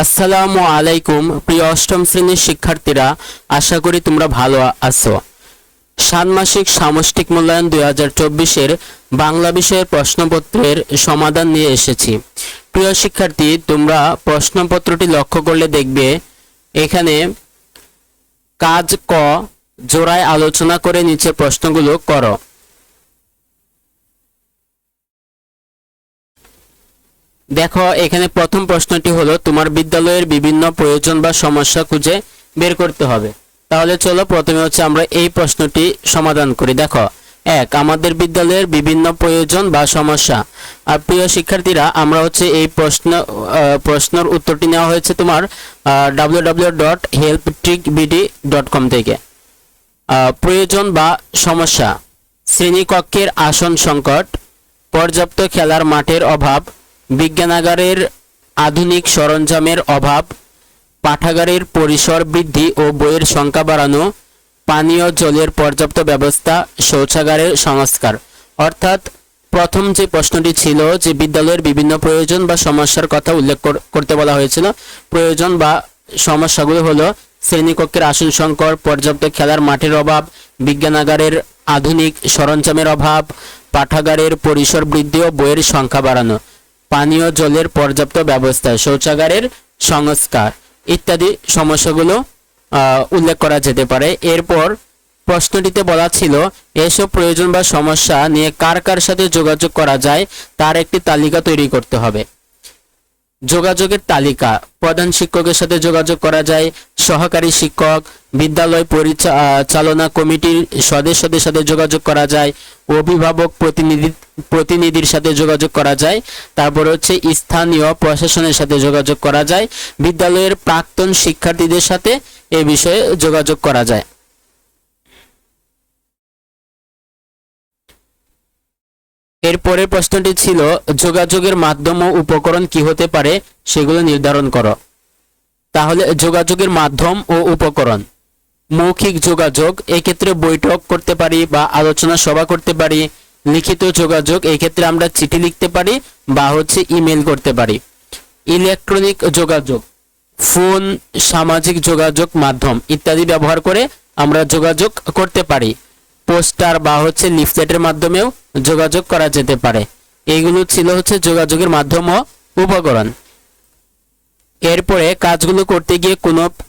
আসসালামু আলাইকুম প্রিয় অষ্টম শ্রেণীর শিক্ষার্থীরা, আশা করি তোমরা ভালো আছো। ষান্মাসিক সামষ্টিক মূল্যায়ন 2024-এর বাংলা বিষয়ের প্রশ্নপত্রের সমাধান নিয়ে এসেছি। প্রিয় শিক্ষার্থী, তোমরা প্রশ্নপত্রটি লক্ষ্য করলে দেখবে এখানে কাজ ক জোড়ায় আলোচনা করে নিচে প্রশ্নগুলো করো। দেখো, এখানে প্রথম প্রশ্নটি হলো তোমার বিদ্যালয়ের বিভিন্ন প্রয়োজন বা সমস্যা খুঁজে বের করতে হবে। তাহলে চলো প্রথমে আমরা এই প্রশ্নটি সমাধান করি। দেখো, আমাদের বিদ্যালয়ের বিভিন্ন প্রয়োজন বা সমস্যা। আর প্রিয় শিক্ষার্থীরা, আমরা এই প্রশ্নের উত্তরটি নেওয়া হয়েছে তোমার www.helptrickbd.com থেকে। প্রয়োজন বা সমস্যা: শ্রেণীকক্ষের আসন সংকট, পর্যাপ্ত খেলার মাঠের অভাব, বিজ্ঞানাগারের আধুনিক সরঞ্জামের অভাব, পাঠাগারের পরিসর বৃদ্ধি ও বইয়ের সংখ্যা বাড়ানো, পানীয় জলের পর্যাপ্ত ব্যবস্থা, শৌচাগারের সংস্কার। অর্থাৎ প্রথম যে প্রশ্নটি ছিল যে বিদ্যালয়ের বিভিন্ন প্রয়োজন বা সমস্যার কথা উল্লেখ করতে বলা হয়েছিল। প্রয়োজন বা সমস্যাগুলো হলো শ্রেণীকক্ষের আসন সংকট, পর্যাপ্ত খেলার মাঠের অভাব, বিজ্ঞানাগারের আধুনিক সরঞ্জামের অভাব, পাঠাগারের পরিসর বৃদ্ধি ও বইয়ের সংখ্যা বাড়ানো, পানীয় জলের পর্যাপ্ত ব্যবস্থা, শৌচাগারের সংস্কার ইত্যাদি সমস্যাগুলো উল্লেখ করা যেতে পারে। এরপর প্রশ্নটিতে বলা ছিল এসব প্রয়োজন বা সমস্যা নিয়ে কার কার সাথে যোগাযোগ করা যায় তার একটি তালিকা তৈরি করতে হবে। যোগাযোগের তালিকা: প্রধান শিক্ষকের সাথে যোগাযোগ করা যায়, সহকারী শিক্ষক, বিদ্যালয় পরিচালনা কমিটির সদস্যদের সাথে যোগাযোগ করা যায়, অভিভাবক প্রতিনিধির সাথে যোগাযোগ করা যায়, তারপর স্থানীয় প্রশাসনের সাথে যোগাযোগ করা যায়, বিদ্যালয়ের প্রাক্তন শিক্ষার্থীদের সাথে এ বিষয়ে যোগাযোগ করা যায়। এরপরের প্রশ্নটি ছিল যোগাযোগের মাধ্যম ও উপকরণ কি হতে পারে সেগুলো নির্ধারণ করো। তাহলে যোগাযোগের মাধ্যম ও উপকরণ: মৌখিক যোগাযোগ, এক্ষেত্রে বৈঠক করতে পারি বা আলোচনা সভা করতে পারি। লিখিত যোগাযোগ, এক্ষেত্রে আমরা চিঠি লিখতে পারি বা ইমেল করতে পারি। ইলেকট্রনিক যোগাযোগ, ফোন, সামাজিক যোগাযোগ মাধ্যম ইত্যাদি ব্যবহার করে আমরা যোগাযোগ করতে পারি। পোস্টার বা লিফলেটের মাধ্যমেও যোগাযোগ করা যেতে পারে। এইগুলো ছিল যোগাযোগের মাধ্যম ও উপকরণ। এরপরে কাজগুলো করতে গিয়ে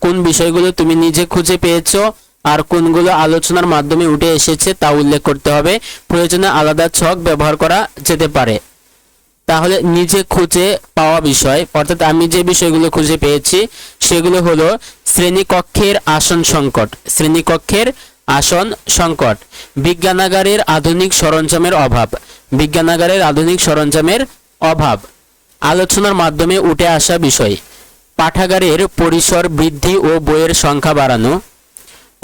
কোন বিষয়গুলো তুমি নিজে খুঁজে পেয়েছো আর কোনগুলো আলোচনার মাধ্যমে উঠে এসেছে তা উল্লেখ করতে হবে। প্রয়োজনে আলাদা ছক ব্যবহার করা যেতে পারে। তাহলে নিজে খুঁজে পাওয়া বিষয়, অর্থাৎ আমি যে বিষয়গুলো খুঁজে পেয়েছি সেগুলো হলো শ্রেণীকক্ষের আসন সংকট, বিজ্ঞানাগারের আধুনিক সরঞ্জামের অভাব, আলোচনার মাধ্যমে উঠে আসা বিষয়, পাঠাগারের পরিসর বৃদ্ধি ও বইয়ের সংখ্যা বাড়ানো,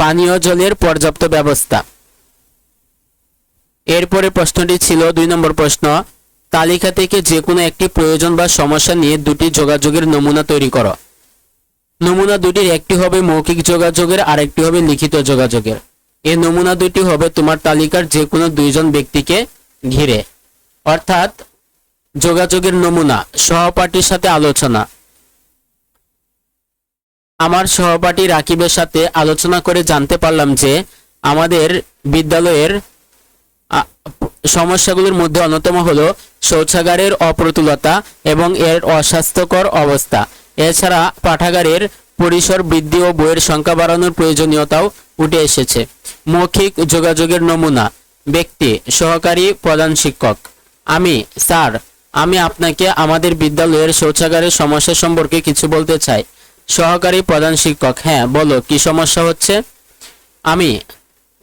পানীয় জলের পর্যাপ্ত ব্যবস্থা। এরপরে প্রশ্নটি ছিল 2 নম্বর প্রশ্ন, তালিকা থেকে যে কোনো একটি প্রয়োজন বা সমস্যা নিয়ে দুটি যোগাযোগের নমুনা তৈরি করো। নমুনা দুটির একটি হবে মৌখিক যোগাযোগের, আরেকটি হবে লিখিত যোগাযোগের। এই নমুনা দুটি হবে তোমার তালিকার যে কোনো 2 জন ব্যক্তিকে ঘিরে। অর্থাৎ যোগাযোগের নমুনা: সহপাঠীর সাথে আলোচনা। আমার সহপাঠী রাকিবের সাথে আলোচনা করে জানতে পারলাম যে আমাদের বিদ্যালয়ের সমস্যাগুলোর মধ্যে অন্যতম হলো শৌচাগারের অপ্রতুলতা এবং এর অস্বাস্থ্যকর অবস্থা। এছাড়া পাঠাগারের পরিসর বৃদ্ধি ও বইয়ের সংখ্যা বাড়ানোর প্রয়োজনীয়তাও উঠে এসেছে। মৌখিক যোগাযোগের নমুনা: ব্যক্তি: সহকারী প্রধান শিক্ষক। স্যার, আমি আপনাকে আমাদের বিদ্যালয়ের শৌচাগারের সমস্যা সম্পর্কে কিছু বলতে চাই। সহকারী প্রধান শিক্ষক: হ্যাঁ, বলো, কি সমস্যা হচ্ছে?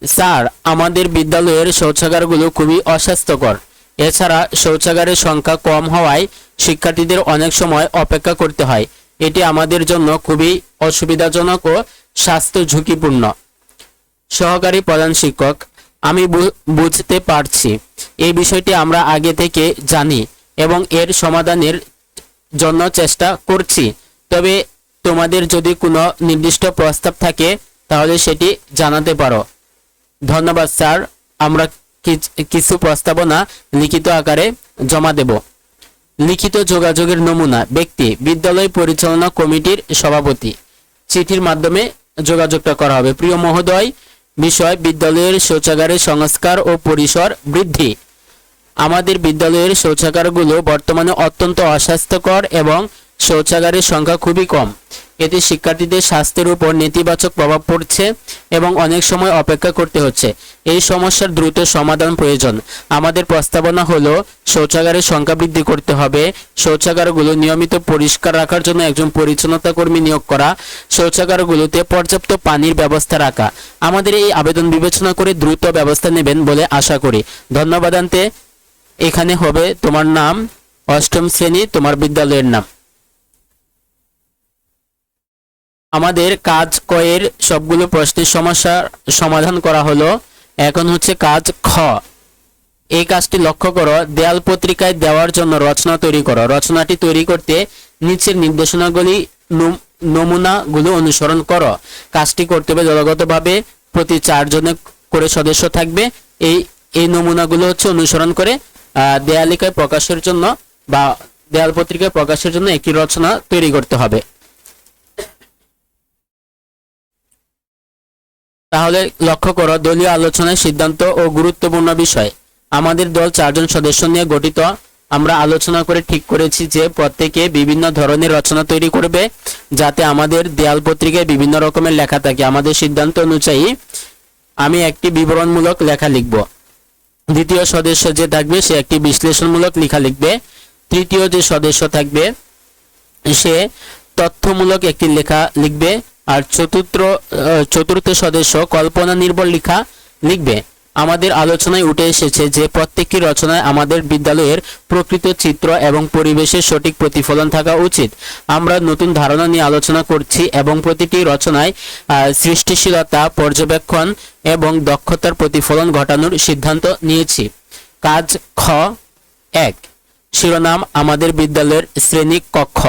স্যার, আমাদের বিদ্যালয়ের শৌচাগারগুলো খুবই অস্বাস্থ্যকর। এছাড়া শৌচাগারের সংখ্যা কম হওয়ায় শিক্ষার্থীদের অনেক সময় অপেক্ষা করতে হয়। এটি আমাদের জন্য খুবই অসুবিধাজনক ও স্বাস্থ্য ঝুঁকিপূর্ণ। সহকারী প্রধান শিক্ষক: আমি বুঝতে পারছি, এই বিষয়টি আমরা আগে থেকে জানি এবং এর সমাধানের জন্য চেষ্টা করছি। তবে তোমাদের যদি কোনো নির্দিষ্ট প্রস্তাব থাকে তাহলে সেটি জানাতে পারো। ধন্যবাদ স্যার, আমরা কিছু প্রস্তাবনা লিখিত আকারে জমা দেব। লিখিত যোগাযোগের নমুনা ব্যক্তি বিদ্যালয় পরিচালনা কমিটির সভাপতি। চিঠির মাধ্যমে যোগাযোগটা করা হবে। প্রিয় মহোদয়, বিষয় বিদ্যালয়ের শৌচাগারের সংস্কার ও পরিসর বৃদ্ধি। আমাদের বিদ্যালয়ের শৌচাগারগুলো বর্তমানে অত্যন্ত অস্বাস্থ্যকর এবং শৌচাগারের সংখ্যা খুবই কম। এতে শিক্ষার্থীদের স্বাস্থ্যের উপর নেতিবাচক প্রভাব পড়ছে এবং অনেক সময় অপেক্ষা করতে হচ্ছে। এই সমস্যার দ্রুত সমাধান প্রয়োজন। আমাদের প্রস্তাবনা হলো শৌচাগারের সংখ্যা বৃদ্ধি করতে হবে, শৌচাগারগুলো নিয়মিত পরিষ্কার রাখার জন্য একজন পরিচ্ছন্নতা কর্মী নিয়োগ করা, শৌচাগারগুলোতে পর্যাপ্ত পানির ব্যবস্থা রাখা। আমাদের এই আবেদন বিবেচনা করে দ্রুত ব্যবস্থা নেবেন বলে আশা করি। ধন্যবাদ। আনতে এখানে হবে তোমার নাম, অষ্টম শ্রেণী, তোমার বিদ্যালয়ের নাম। আমাদের কাজ কয়ের সবগুলো প্রশ্নের সমস্যার সমাধান করা হলো। এখন হচ্ছে কাজ খ। এই কাজটি লক্ষ্য করো, দেয়াল পত্রিকায় দেওয়ার জন্য রচনা তৈরি করো। রচনাটি তৈরি করতে নিচের নির্দেশনাগুলি নমুনাগুলো অনুসরণ করো। কাজটি করতে হবে দলগতভাবে, প্রতি 4 জনের করে সদস্য থাকবে। এই নমুনাগুলো হচ্ছে অনুসরণ করে দেয়ালিকায় প্রকাশের জন্য বা দেয়াল পত্রিকায় প্রকাশের জন্য একটি রচনা তৈরি করতে হবে। তাহলে লক্ষ্য করো, দলীয় আলোচনায় সিদ্ধান্ত ও গুরুত্বপূর্ণ বিষয়। আমাদের দল 4 জন সদস্য নিয়ে গঠিত। আমরা আলোচনা করে ঠিক করেছি যে প্রত্যেকে বিভিন্ন ধরনের রচনা তৈরি করবে, যাতে আমাদের দেয়াল পত্রিকায় বিভিন্ন রকমের লেখা থাকে। আমাদের সিদ্ধান্ত অনুযায়ী আমি একটি বিবরণমূলক লেখা লিখব। দ্বিতীয় সদস্য যে থাকবে সে একটি বিশ্লেষণমূলক লেখা লিখবে। তৃতীয় যে সদস্য থাকবে সে তথ্যমূলক একটি লেখা লিখবে। আর চতুর্থ সদস্য কল্পনা নির্ভর লেখা লিখবে। আমাদের আলোচনায় উঠে এসেছে যে প্রত্যেকটি রচনায় আমাদের বিদ্যালয়ের প্রকৃত চিত্র এবং পরিবেশের সঠিক প্রতিফলন থাকা উচিত। আমরা নতুন ধারণা নিয়ে আলোচনা করছি এবং প্রতিটি রচনায় সৃষ্টিশীলতা, পর্যবেক্ষণ এবং দক্ষতার প্রতিফলন ঘটানোর সিদ্ধান্ত নিয়েছি। কাজ খ 1। শিরোনাম আমাদের বিদ্যালয়ের শ্রেণী কক্ষ।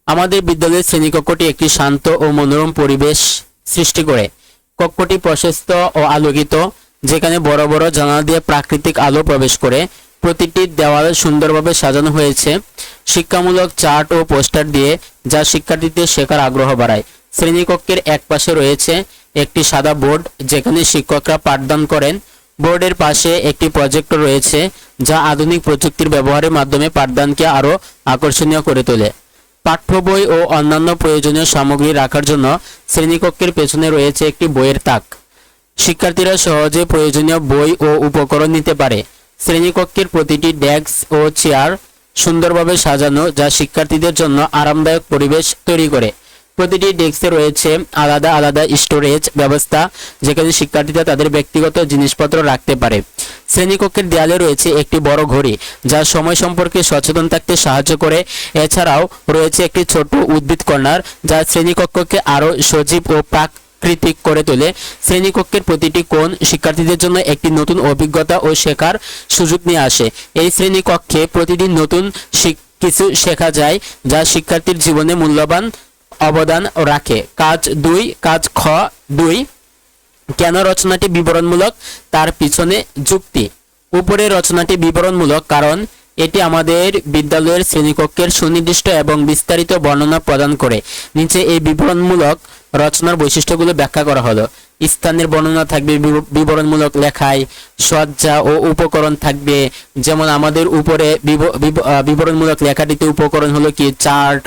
আমাদের বিদ্যালয়ের শ্রেণীকক্ষটি একটি শান্ত ও মনোরম পরিবেশ সৃষ্টি করে। কক্ষটি প্রশস্ত ও আলোকিত, যেখানে বড় বড় জানালা দিয়ে প্রাকৃতিক আলো প্রবেশ করে। প্রতিটি দেওয়াল সুন্দরভাবে সাজানো হয়েছে শিক্ষামূলক চার্ট ও পোস্টার দিয়ে, যা শিক্ষার্থীদের শেখার আগ্রহ বাড়ায়। শ্রেণীকক্ষের এক পাশে রয়েছে একটি সাদা বোর্ড, যেখানে শিক্ষকরা পাঠদান করেন। বোর্ডের পাশে একটি প্রজেক্টর রয়েছে, যা আধুনিক প্রযুক্তির ব্যবহারের মাধ্যমে পাঠদানকে আরও আকর্ষণীয় করে তোলে। পাঠ্য বই ও অন্যান্য প্রয়োজনীয় সামগ্রী রাখার জন্য শ্রেণীকক্ষের পেছনে রয়েছে একটি বইয়ের তাক। শিক্ষার্থীরা সহজে প্রয়োজনীয় বই ও উপকরণ নিতে পারে। শ্রেণীকক্ষের প্রতিটি ডেস্ক ও চেয়ার সুন্দরভাবে সাজানো, যা শিক্ষার্থীদের জন্য আরামদায়ক পরিবেশ তৈরি করে। প্রতিটি ডেস্কে রয়েছে আলাদা আলাদা স্টোরেজ ব্যবস্থা, যেখানে শিক্ষার্থীরা তাদের ব্যক্তিগত জিনিসপত্র রাখতে পারে। শ্রেণীকক্ষের দেয়ালে রয়েছে একটি বড় ঘড়ি, যা সময় সম্পর্কে সচেতন থাকতে সাহায্য করে। এছাড়াও রয়েছে একটি ছোট উদ্ভিদ কর্নার, যা শ্রেণীকক্ষকে আরও সজীব ও প্রাকৃতিক করে তোলে। শ্রেণীকক্ষের প্রতিটি কোণ শিক্ষার্থীদের জন্য একটি নতুন অভিজ্ঞতা ও শেখার সুযোগ নিয়ে আসে। এই শ্রেণীকক্ষে প্রতিদিন নতুন কিছু শেখা যায়, যা শিক্ষার্থীর জীবনে মূল্যবান অবদান রাখে। কাজ 2। কাজ খ 2। কেন রচনাটি বিবরণমূলক, তার পিছনে যুক্তি। উপরে রচনাটি বিবরণমূলক কারণ এটি আমাদের বিদ্যালয়ের শ্রেণীকক্ষের সুনির্দিষ্ট এবং বিস্তারিত বর্ণনা প্রদান করে। নিচে এই বিবরণমূলক রচনার বৈশিষ্ট্যগুলো ব্যাখ্যা করা হলো। স্থানের বর্ণনা থাকবে বিবরণমূলক লেখায়। সজ্জা ও উপকরণ থাকবে, যেমন আমাদের উপরে বিবরণমূলক লেখাটিতে উপকরণ হলো কি চার্ট,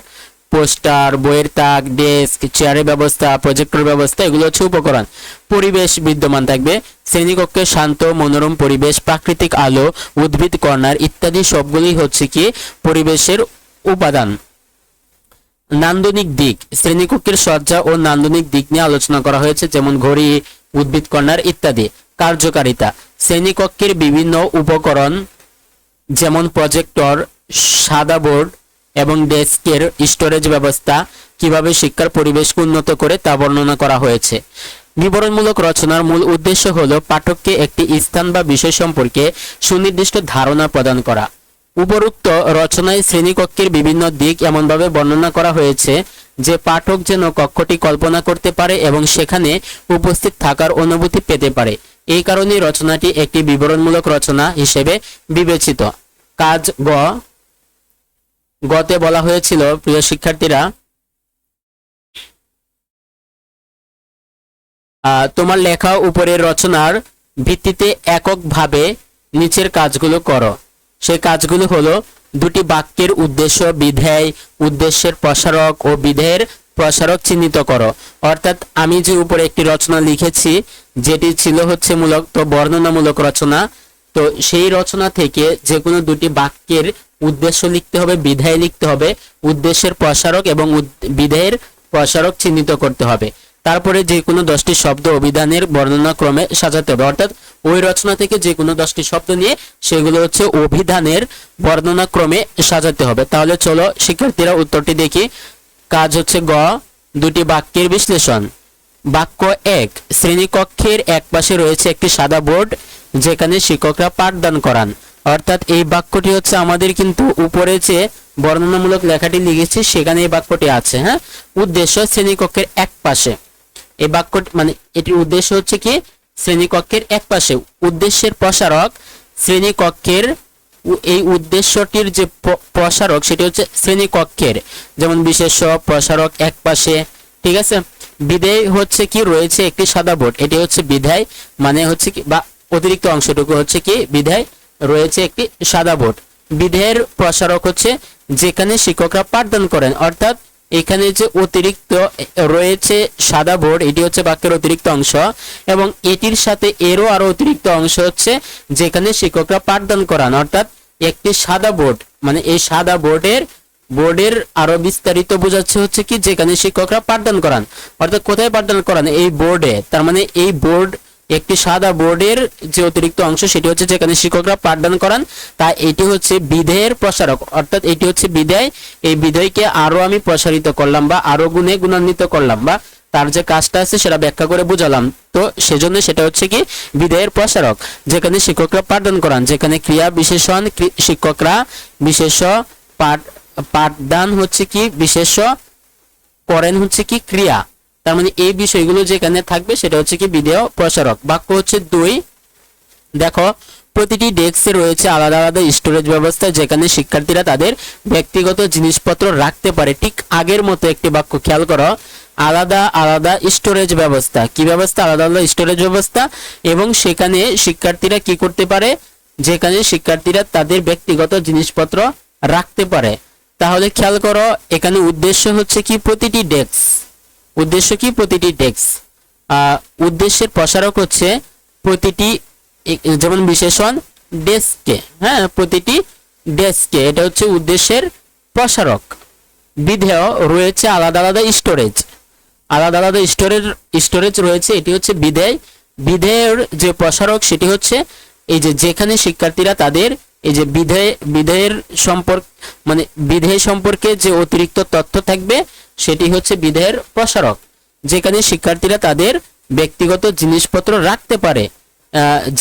পোস্টার, বইয়ের তাক, ডেস্ক, চেয়ারের ব্যবস্থা, প্রজেক্টর ব্যবস্থা, এগুলো হচ্ছে উপকরণ। পরিবেশ বিদ্যমান থাকবে, শ্রেণীকক্ষে শান্ত মনোরম পরিবেশ, প্রাকৃতিক আলো, উদ্ভিদ কর্নার ইত্যাদি সবগুলি হচ্ছে কি পরিবেশের উপাদান। নান্দনিক দিক, শ্রেণীকক্ষের সজ্জা ও নান্দনিক দিক নিয়ে আলোচনা করা হয়েছে, যেমন ঘড়ি, উদ্ভিদ কর্নার ইত্যাদি। কার্যকারিতা, শ্রেণীকক্ষের বিভিন্ন উপকরণ যেমন প্রজেক্টর, সাদা বোর্ড এবং ডেস্কের স্টোরেজ ব্যবস্থা কিভাবে শিক্ষার পরিবেশকে উন্নত করে তা বর্ণনা করা হয়েছে। বিবরণমূলক রচনার মূল উদ্দেশ্য হলো পাঠককে একটি স্থান বা বিষয় সম্পর্কে সুনির্দিষ্ট ধারণা প্রদান করা। উপরোক্ত রচনায় শ্রেণীকক্ষের বিভিন্ন দিক এমনভাবে বর্ণনা করা হয়েছে যে পাঠক যেন কক্ষটি কল্পনা করতে পারে এবং সেখানে উপস্থিত থাকার অনুভূতি পেতে পারে। এই কারণে রচনাটি একটি বিবরণমূলক রচনা হিসেবে বিবেচিত। কাজ গতে বলা হয়েছিল প্রিয় শিক্ষার্থীরা, তোমার লেখা উপরের রচনার ভিত্তিতে এককভাবে নিচের কাজগুলো করো। সেই কাজগুলো হলো দুটি বাক্যের উদ্দেশ্য, বিধেয়, উদ্দেশ্যের প্রসারক ও বিধেয়ের প্রসারক চিহ্নিত করো। অর্থাৎ আমি যে উপরে একটি রচনা লিখেছি যেটি ছিল হচ্ছে মূলত বর্ণনামূলক রচনা, তো সেই রচনা থেকে যে কোনো দুটি বাক্যের উদ্দেশ্য লিখতে হবে, বিধেয় লিখতে হবে, উদ্দেশ্যের প্রসারক এবং বিধেয়ের প্রসারক চিহ্নিত করতে হবে। তারপরে যে কোনো 10টি শব্দ অভিধানের বর্ণনা ক্রমে সাজাতে হবে। অর্থাৎ ওই রচনা থেকে যে কোনো 10টি শব্দ নিয়ে সেগুলো হচ্ছে অভিধানের বর্ণনা ক্রমে সাজাতে হবে। তাহলে চলো শিক্ষার্থীরা উত্তরটি দেখি। কাজ হচ্ছে দুটি বাক্যের বিশ্লেষণ। বাক্য 1, শ্রেণীকক্ষের এক পাশে রয়েছে একটি সাদা বোর্ড যেখানে শিক্ষকরা পাঠদান করান। অর্থাৎ এই বাক্যটি হচ্ছে আমাদের কিন্তু উপরে যে বর্ণনামূলক লেখাটি লিখেছি সেখানে এই বাক্যটি আছে। হ্যাঁ, উদ্দেশ্য শ্রেণীকক্ষের এক পাশে, এই বাক্যটি মানে এটির উদ্দেশ্য হচ্ছে কি শ্রেণীকক্ষের এক পাশে। উদ্দেশ্যের প্রসারক শ্রেণীকক্ষের, এই উদ্দেশ্যটির যে প্রসারক সেটি হচ্ছে শ্রেণীকক্ষের, যেমন বিশেষ্য, প্রসারক, এক পাশে। ঠিক আছে। বিধেয় হচ্ছে কি রয়েছে একটি সাদা বোর্ড, এটি হচ্ছে বিধেয়, মানে হচ্ছে কি বা অতিরিক্ত অংশটুকু হচ্ছে কি বিধেয়, রয়েছে একটি সাদা বোর্ড। বিধেয়ের প্রসারক হচ্ছে যেখানে শিক্ষকরা পাঠদান করেন। অর্থাৎ এখানে যে অতিরিক্ত রয়েছে সাদা বোর্ড, এটি হচ্ছে বাক্যের অতিরিক্ত অংশ, এবং এটির সাথে এরও আরো অতিরিক্ত অংশ হচ্ছে যেখানে শিক্ষকরা পাঠদান করান। অর্থাৎ একটি সাদা বোর্ড মানে এই সাদা বোর্ডের আরো বিস্তারিত বোঝাচ্ছে হচ্ছে কি যেখানে শিক্ষকরা পাঠদান করান। অর্থাৎ কোথায় পাঠদান করান? এই বোর্ডে। তার মানে এই বোর্ড, একটি সাদা বোর্ডের যে অতিরিক্ত অংশ সেটি হচ্ছে যেখানে শিক্ষকরা পাঠদান করান, তাই এটি হচ্ছে বিধেয়ের প্রসারক। অর্থাৎ এটি হচ্ছে বিধেয়, এই বিধেয়কে আরো আমি প্রসারিত করলাম বা আরো গুণে গুণান্বিত করলাম বা তার যে কাজটা আছে সেটা ব্যাখ্যা করে বুঝালাম। তো সেজন্য সেটা হচ্ছে কি বিধেয়ের প্রসারক, যেখানে শিক্ষকরা পাঠদান করান, যেখানে ক্রিয়া বিশেষণ, শিক্ষকরা বিশেষ্য, পাঠদান হচ্ছে কি বিশেষ্য, করেন হচ্ছে কি ক্রিয়া। তার মানে এই বিষয়গুলো যেখানে থাকবে সেটা হচ্ছে কি বিধেয় প্রসারক। বাক্য হচ্ছে 2, দেখো প্রতিটি ডেস্কে রয়েছে আলাদা আলাদা স্টোরেজ ব্যবস্থা যেখানে শিক্ষার্থীরা তাদের ব্যক্তিগত জিনিসপত্র রাখতে পারে। ঠিক আগের মতো একটি বাক্য, খেয়াল করো, আলাদা আলাদা স্টোরেজ ব্যবস্থা। কি ব্যবস্থা? আলাদা আলাদা স্টোরেজ ব্যবস্থা, এবং সেখানে শিক্ষার্থীরা কি করতে পারে? যেখানে শিক্ষার্থীরা তাদের ব্যক্তিগত জিনিসপত্র রাখতে পারে। তাহলে খেয়াল করো এখানে উদ্দেশ্য হচ্ছে কি প্রতিটি ডেস্ক, উদ্দেশ্য কি প্রতিটি ডেস্ক। উদ্দেশ্যের প্রসারক হচ্ছে প্রতিটি, যেমন বিশেষণ ডেস্কে, হ্যাঁ প্রতিটি ডেস্কে, এটা হচ্ছে উদ্দেশ্যের প্রসারক। বিধেয় রয়েছে আলাদা আলাদা স্টোরেজ, আলাদা আলাদা স্টোরেজ রয়েছে, এটি হচ্ছে বিধেয়। বিধেয়ের যে প্রসারক সেটি হচ্ছে এই যে যেখানে শিক্ষার্থীরা তাদের এই যে বিধেয়ের সম্পর্ক মানে বিধেয় সম্পর্কে যে অতিরিক্ত তথ্য থাকবে সেটি হচ্ছে বিধেয়ের প্রসারক, যেখানে শিক্ষার্থীরা তাদের ব্যক্তিগত জিনিসপত্র রাখতে পারে।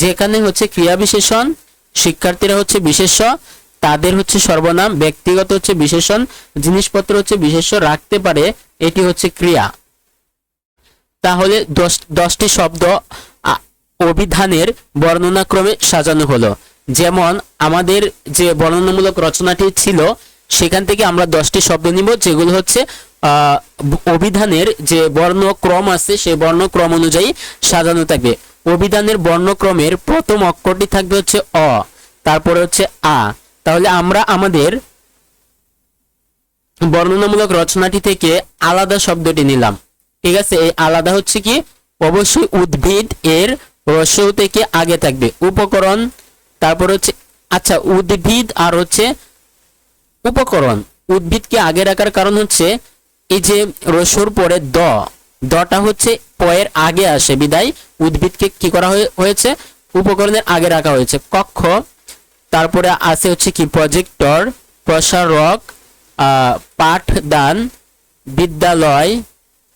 যেখানে হচ্ছে ক্রিয়া বিশেষণ, শিক্ষার্থীরা হচ্ছে বিশেষ্য, তাদের হচ্ছে সর্বনাম, ব্যক্তিগত হচ্ছে বিশেষণ, জিনিসপত্র হচ্ছে বিশেষ্য, রাখতে পারে, এটি হচ্ছে ক্রিয়া। তাহলে 10টি শব্দ অভিধানের বর্ণনাক্রমে সাজানো হলো। যেমন আমাদের যে বর্ণনামূলক রচনাটি ছিল সেখান থেকে আমরা 10টি শব্দ নিব যেগুলো হচ্ছে অভিধানের যে বর্ণক্রম আছে সেই বর্ণক্রম অনুযায়ী সাজানো থাকবে। অভিধানের বর্ণক্রমের প্রথম অক্ষরটি থাকবে হচ্ছে অ, তারপরে হচ্ছে আ। তাহলে আমরা আমাদের বর্ণনামূলক রচনাটি থেকে আলাদা শব্দটি নিলাম। ঠিক আছে, এই আলাদা হচ্ছে কি অবশ্যই উদ্ভিদ এর রস্য থেকে আগে থাকবে। উপকরণ, তারপর হচ্ছে আচ্ছা উদ্ভিদ আর হচ্ছে উপকরণ। উদ্ভিদকে আগে রাখার কারণ হচ্ছে এই যে রস্যর পরে দটা হচ্ছে পয়ের আগে আসে, বিদায় উদ্ভিদকে কি করা হয়েছে উপকরণের আগে রাখা হয়েছে। কক্ষ, তারপরে আছে হচ্ছে কি প্রজেক্টর, প্রসারক, পাঠদান, বিদ্যালয়,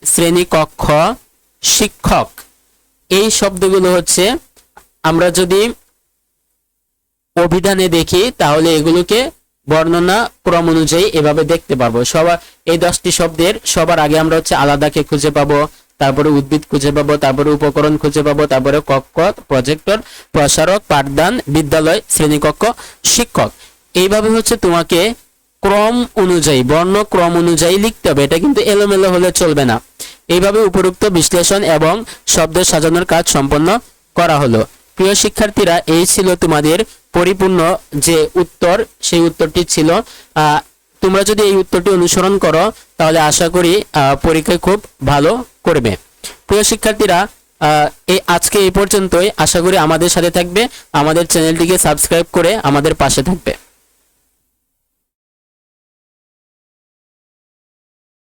শ্রেণীকক্ষ, শিক্ষক। এই শব্দগুলো হচ্ছে আমরা যদি অভিধানে দেখি তাহলে এগুলোকে বর্ণনা ক্রম অনুযায়ী এভাবে দেখতে পারবো। সবার এই 10টি শব্দের সবার আগে আমরা হচ্ছে আলাদাকে খুঁজে পাবো, তারপরে উদ্ভিদ খুঁজে পাবো, তারপরে উপকরণ খুঁজে পাবো, তারপরে কক্ষ, প্রজেক্টর, প্রসারক, পাঠদান, বিদ্যালয়, শ্রেণীকক্ষ, শিক্ষক। এইভাবে হচ্ছে তোমাকে ক্রম অনুযায়ী, বর্ণ ক্রম অনুযায়ী লিখতে হবে। এটা কিন্তু এলোমেলো হলে চলবে না। এইভাবে উপরোক্ত বিশ্লেষণ এবং শব্দ সাজানোর কাজ সম্পন্ন করা হলো। প্রিয় শিক্ষার্থীরা, এই ছিল তোমাদের পরিপূর্ণ যে উত্তর, সেই উত্তরটি ছিল। তোমরা যদি এই উত্তরটি অনুসরণ করো তাহলে আশা করি পরীক্ষায় খুব ভালো করবে। প্রিয় শিক্ষার্থীরা, আজকে এই পর্যন্তই। আশা করি আমাদের সাথে থাকবে, আমাদের চ্যানেলটিকে সাবস্ক্রাইব করে আমাদের পাশে থাকবে।